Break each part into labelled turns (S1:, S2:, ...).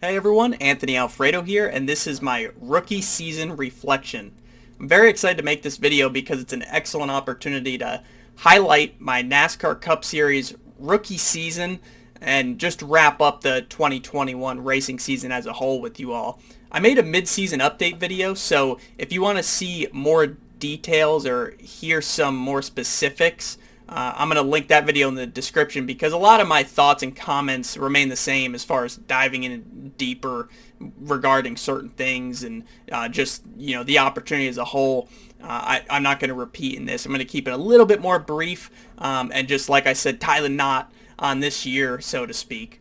S1: Hey everyone, Anthony Alfredo here, and this is my rookie season reflection. I'm very excited to make this video because it's an excellent opportunity to highlight my NASCAR Cup Series rookie season and just wrap up the 2021 racing season as a whole with you all. I made a mid-season update video, so if you want to see more details or hear some more specifics, I'm going to link that video in the description because a lot of my thoughts and comments remain the same as far as diving in deeper regarding certain things and just, the opportunity as a whole. I'm not going to repeat in this. I'm going to keep it a little bit more brief and just, like I said, tie the knot on this year, so to speak.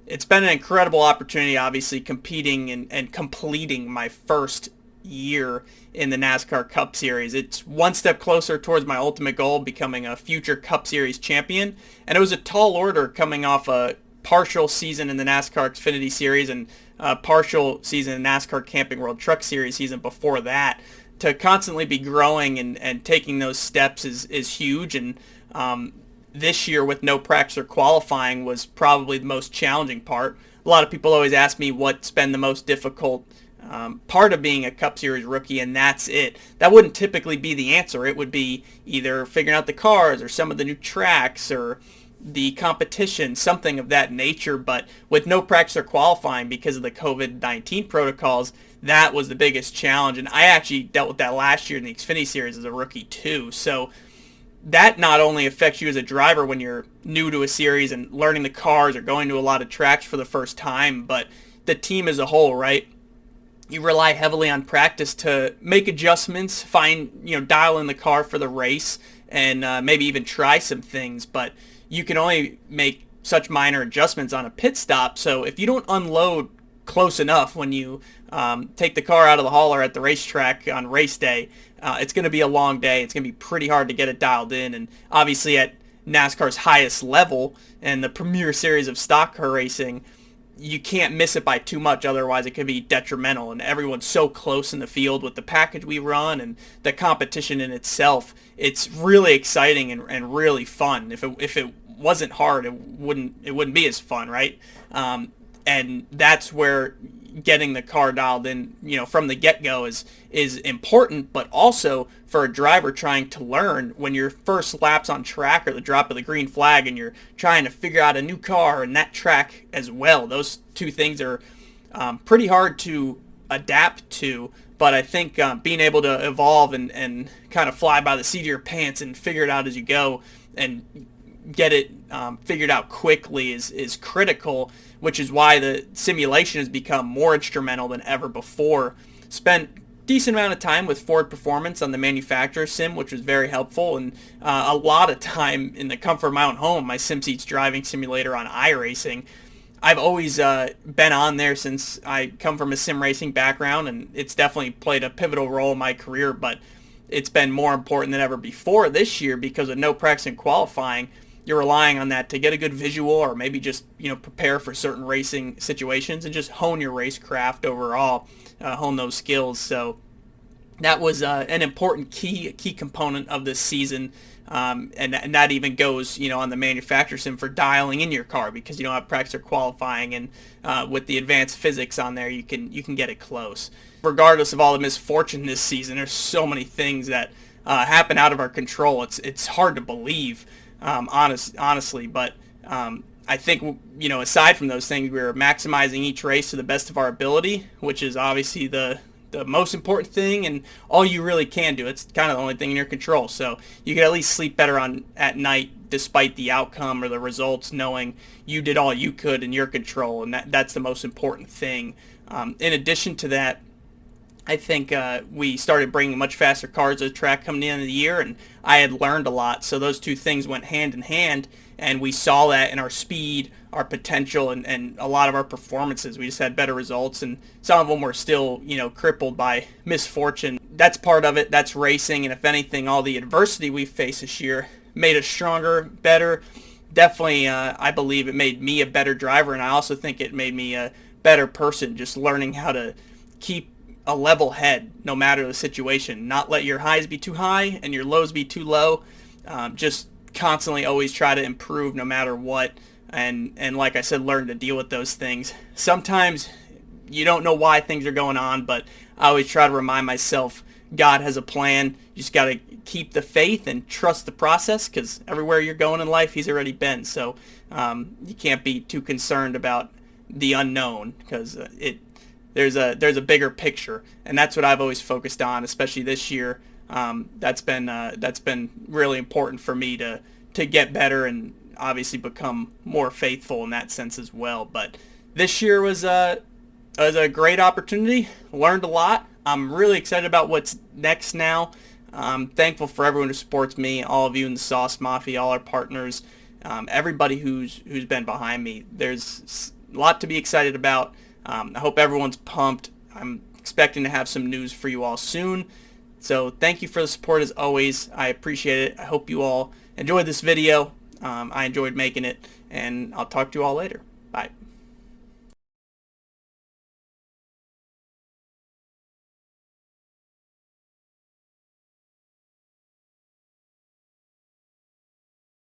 S1: It's been an incredible opportunity, obviously, competing and completing my first year in the NASCAR Cup Series. It's one step closer towards my ultimate goal, becoming a future Cup Series champion. And it was a tall order coming off a partial season in the NASCAR Xfinity Series and a partial season in NASCAR Camping World Truck Series season before that. To constantly be growing and taking those steps is huge. And this year with no practice or qualifying was probably the most challenging part. A lot of people always ask me what's been the most difficult part of being a Cup Series rookie, and that's it. That wouldn't typically be the answer. It would be either figuring out the cars or some of the new tracks or the competition, something of that nature. But with no practice or qualifying because of the COVID-19 protocols, that was the biggest challenge. And I actually dealt with that last year in the Xfinity Series as a rookie too. So that not only affects you as a driver when you're new to a series and learning the cars or going to a lot of tracks for the first time, but the team as a whole, right? You rely heavily on practice to make adjustments, dial in the car for the race, and maybe even try some things. But you can only make such minor adjustments on a pit stop. So if you don't unload close enough when you take the car out of the hauler at the racetrack on race day, it's going to be a long day. It's going to be pretty hard to get it dialed in. And obviously at NASCAR's highest level and the premier series of stock car racing, you can't miss it by too much, otherwise it could be detrimental. And everyone's so close in the field with the package we run and the competition in itself. It's really exciting and really fun. If it wasn't hard, it wouldn't be as fun, right? And that's where getting the car dialed in, from the get-go is important, but also for a driver trying to learn when your first laps on track or the drop of the green flag and you're trying to figure out a new car and that track as well. Those two things are pretty hard to adapt to, but I think being able to evolve and kind of fly by the seat of your pants and figure it out as you go and get it figured out quickly is critical, which is why the simulation has become more instrumental than ever before. Spent decent amount of time with Ford Performance on the manufacturer sim, which was very helpful, and a lot of time in the comfort of my own home, my SimSeats driving simulator on iRacing. I've always been on there since I come from a sim racing background, and it's definitely played a pivotal role in my career, but it's been more important than ever before this year because of no practice and qualifying. You're relying on that to get a good visual or maybe just, prepare for certain racing situations and just hone your racecraft overall, hone those skills. So that was an important key component of this season. And that even goes, on the manufacturer sim for dialing in your car because you don't have practice or qualifying. And with the advanced physics on there, you can get it close. Regardless of all the misfortune this season, there's so many things that happen out of our control. It's hard to believe. Honestly, but I think, aside from those things, we're maximizing each race to the best of our ability, which is obviously the most important thing and all you really can do. It's kind of the only thing in your control. So you can at least sleep better at night despite the outcome or the results, knowing you did all you could in your control, and that's the most important thing. In addition to that, I think we started bringing much faster cars to the track coming in the year, and I had learned a lot. So those two things went hand in hand, and we saw that in our speed, our potential, and a lot of our performances. We just had better results, and some of them were still, crippled by misfortune. That's part of it. That's racing, and if anything, all the adversity we faced this year made us stronger, better. Definitely, I believe it made me a better driver, and I also think it made me a better person, just learning how to keep a level head no matter the situation, not let your highs be too high and your lows be too low. Just constantly always try to improve no matter what, and like I said, learn to deal with those things. Sometimes you don't know why things are going on, but I always try to remind myself God has a plan. You just got to keep the faith and trust the process, because everywhere you're going in life, He's already been. So you can't be too concerned about the unknown, because there's a bigger picture, and that's what I've always focused on, especially this year. That's been really important for me to get better and obviously become more faithful in that sense as well. But this year was a great opportunity. Learned a lot. I'm really excited about what's next now. I'm thankful for everyone who supports me, all of you in the Sauce Mafia, all our partners, everybody who's been behind me. There's a lot to be excited about. I hope everyone's pumped. I'm expecting to have some news for you all soon. So thank you for the support as always. I appreciate it. I hope you all enjoyed this video. I enjoyed making it, and I'll talk to you all later. Bye.